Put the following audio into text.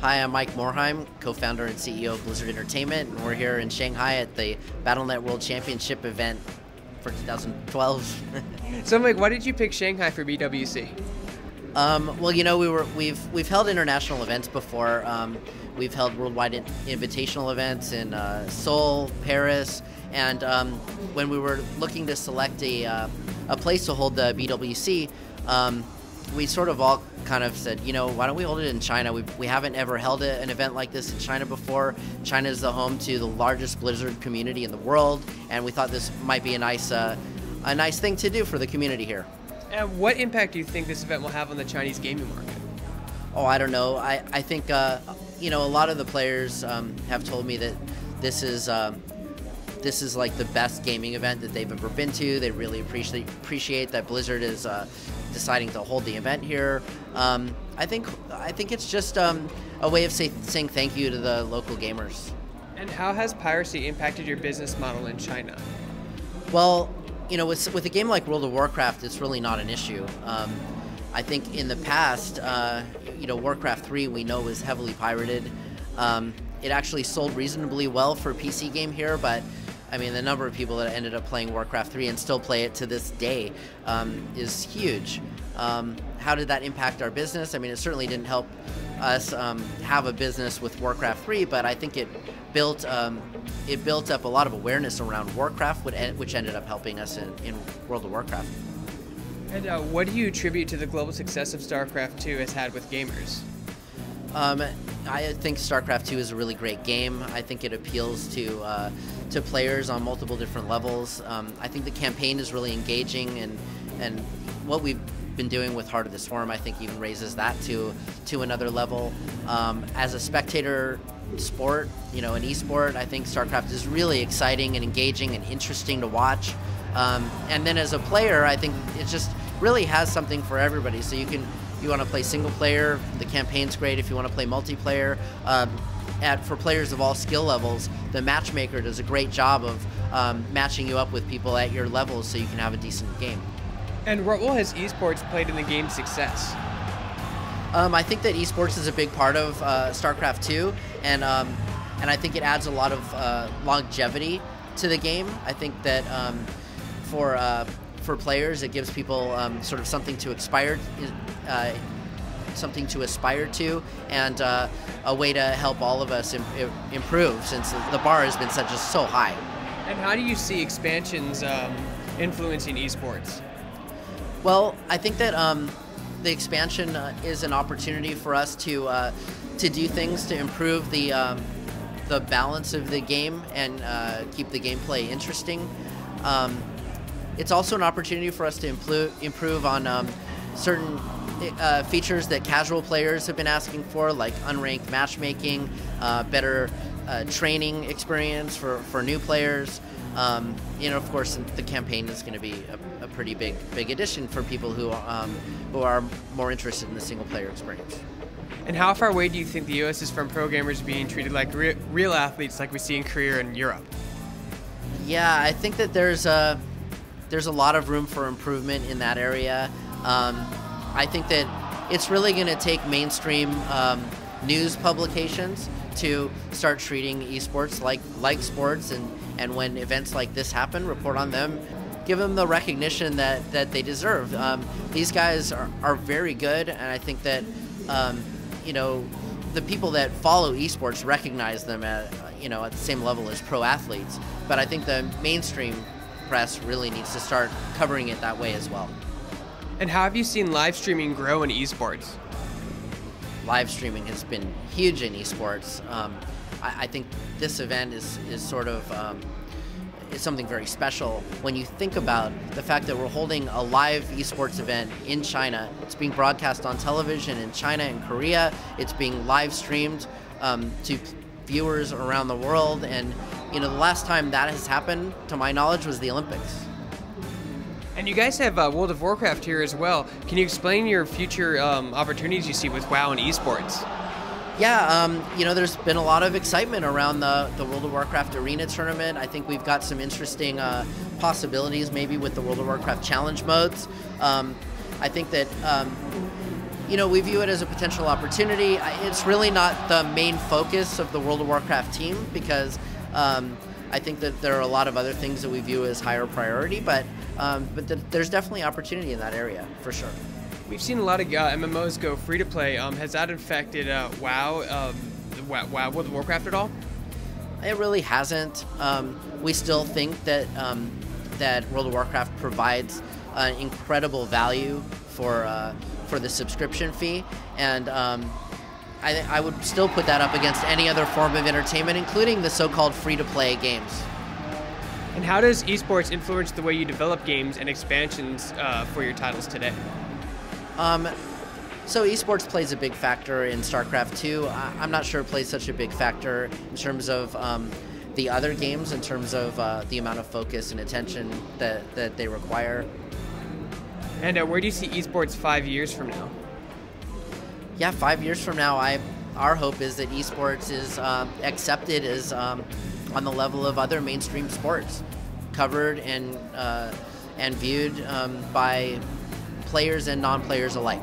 Hi, I'm Mike Morhaime, co-founder and CEO of Blizzard Entertainment, and we're here in Shanghai at the Battle.net World Championship event for 2012. So, Mike, why did you pick Shanghai for BWC? Well, you know, we've held international events before. We've held worldwide invitational events in Seoul, Paris, and when we were looking to select a place to hold the BWC, we sort of all kind of said, you know, why don't we hold it in China? We haven't ever held an event like this in China before. China is the home to the largest Blizzard community in the world, and we thought this might be a nice thing to do for the community here. And what impact do you think this event will have on the Chinese gaming market? Oh, I don't know. I think, you know, a lot of the players have told me that this is like the best gaming event that they've ever been to. They really appreciate that Blizzard is deciding to hold the event here. I think it's just a way of saying thank you to the local gamers. And how has piracy impacted your business model in China? Well, you know, with a game like World of Warcraft, it's really not an issue. I think in the past, you know, Warcraft 3 we know was heavily pirated. It actually sold reasonably well for a PC game here, but I mean, the number of people that ended up playing Warcraft 3 and still play it to this day is huge. How did that impact our business? I mean, it certainly didn't help us have a business with Warcraft 3, but I think it built up a lot of awareness around Warcraft, which ended up helping us in World of Warcraft. And what do you attribute to the global success of StarCraft II has had with gamers? I think StarCraft II is a really great game. I think it appeals to players on multiple different levels. I think the campaign is really engaging, and what we've been doing with Heart of the Swarm, I think, even raises that to another level. As a spectator sport, you know, an esport, I think StarCraft is really exciting and engaging and interesting to watch. And then as a player, I think it just really has something for everybody. So you want to play single player, the campaign's great. If you want to play multiplayer, for players of all skill levels, the matchmaker does a great job of matching you up with people at your levels so you can have a decent game. And what role has esports played in the game's success? I think that esports is a big part of StarCraft II, and I think it adds a lot of longevity to the game. I think that for players, it gives people sort of something to aspire to, and a way to help all of us improve, since the bar has been so high. And how do you see expansions influencing esports? Well, I think that the expansion is an opportunity for us to do things to improve the balance of the game and keep the gameplay interesting. It's also an opportunity for us to improve on certain features that casual players have been asking for, like unranked matchmaking, better training experience for new players. You know, of course, the campaign is going to be a pretty big addition for people who are more interested in the single player experience. And how far away do you think the U.S. is from pro gamers being treated like real athletes, like we see in Korea and Europe? Yeah, I think that there's a lot of room for improvement in that area. I think that it's really going to take mainstream news publications to start treating esports like sports, and when events like this happen, report on them, give them the recognition that they deserve. These guys are very good, and I think that you know, the people that follow esports recognize them at the same level as pro athletes. But I think the mainstream press really needs to start covering it that way as well. And how have you seen live streaming grow in esports? Live streaming has been huge in esports. I think this event is sort of is something very special when you think about the fact that we're holding a live esports event in China. It's being broadcast on television in China and Korea. It's being live streamed to viewers around the world, and you know, the last time that has happened, to my knowledge, was the Olympics. And you guys have World of Warcraft here as well. Can you explain your future opportunities you see with WoW and esports? Yeah, you know, there's been a lot of excitement around the World of Warcraft Arena tournament. I think we've got some interesting possibilities maybe with the World of Warcraft challenge modes. I think that we view it as a potential opportunity. It's really not the main focus of the World of Warcraft team because I think that there are a lot of other things that we view as higher priority, but there's definitely opportunity in that area, for sure. We've seen a lot of MMOs go free-to-play. Has that affected WoW, World of Warcraft at all? It really hasn't. We still think that that World of Warcraft provides incredible value for the subscription fee, and I would still put that up against any other form of entertainment, including the so-called free-to-play games. And how does esports influence the way you develop games and expansions for your titles today? So esports plays a big factor in StarCraft II. I'm not sure it plays such a big factor in terms of the other games, in terms of the amount of focus and attention that they require. And where do you see esports 5 years from now? Yeah, 5 years from now, our hope is that esports is accepted as on the level of other mainstream sports, covered and viewed by players and non-players alike.